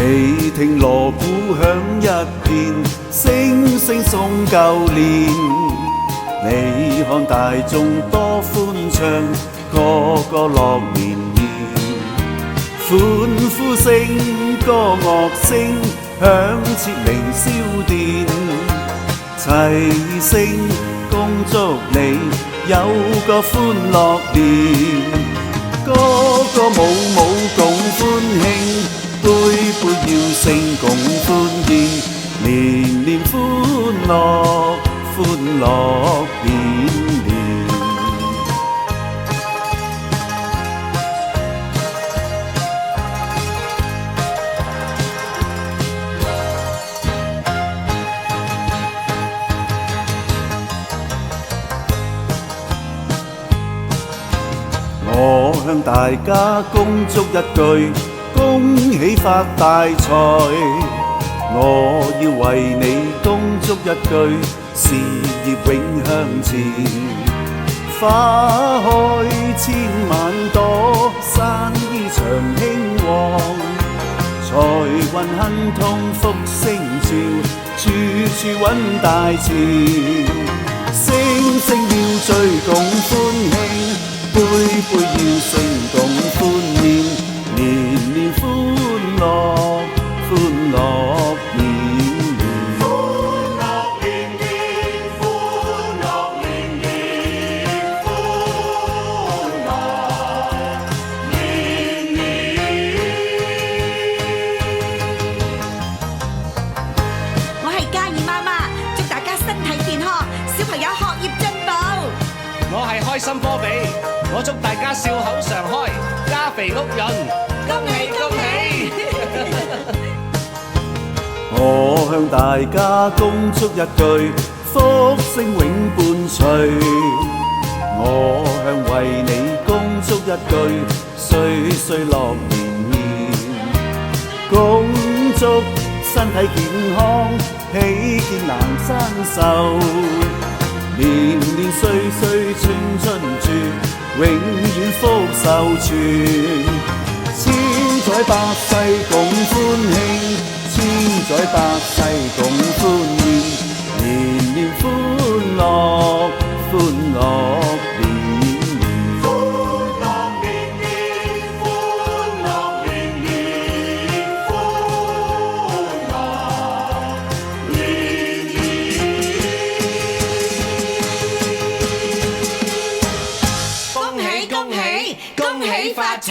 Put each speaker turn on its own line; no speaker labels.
你聽鑼鼓響一片，聲聲送舊年。你看大眾多歡暢，個個樂綿綿。歡呼聲、歌樂聲響徹凌霄殿，齊聲恭祝你有個歡樂年。個個舞舞共歡慶，杯杯要聲共歡宴，年年歡樂，歡樂年年。我向大家恭祝一句，恭喜發大財。我要為你恭祝一句，事業永向前。花開千萬朵，生意長興旺，財運亨通福星照，處處揾大錢。聲聲要醉共歡慶，杯杯要聲共歡宴，年年歡樂，歡樂年年。歡樂年年，歡樂年年，歡樂年年。
我係嘉怡媽媽，祝大家身體健康，小朋友學業進步。
我係開心波比，我祝大家笑口常開，家肥屋潤，恭喜恭喜！
我向大家恭祝一句，福星永伴隨。我向為你恭祝一句，歲歲樂綿綿。恭祝身體健康，喜見南山壽。年年歲歲青春住，永遠福壽全。千載百世共歡慶，千載百世共歡宴，年年歡樂，歡樂年年。歡樂年年，歡樂年年，歡樂年年。
恭喜恭喜，恭喜發財！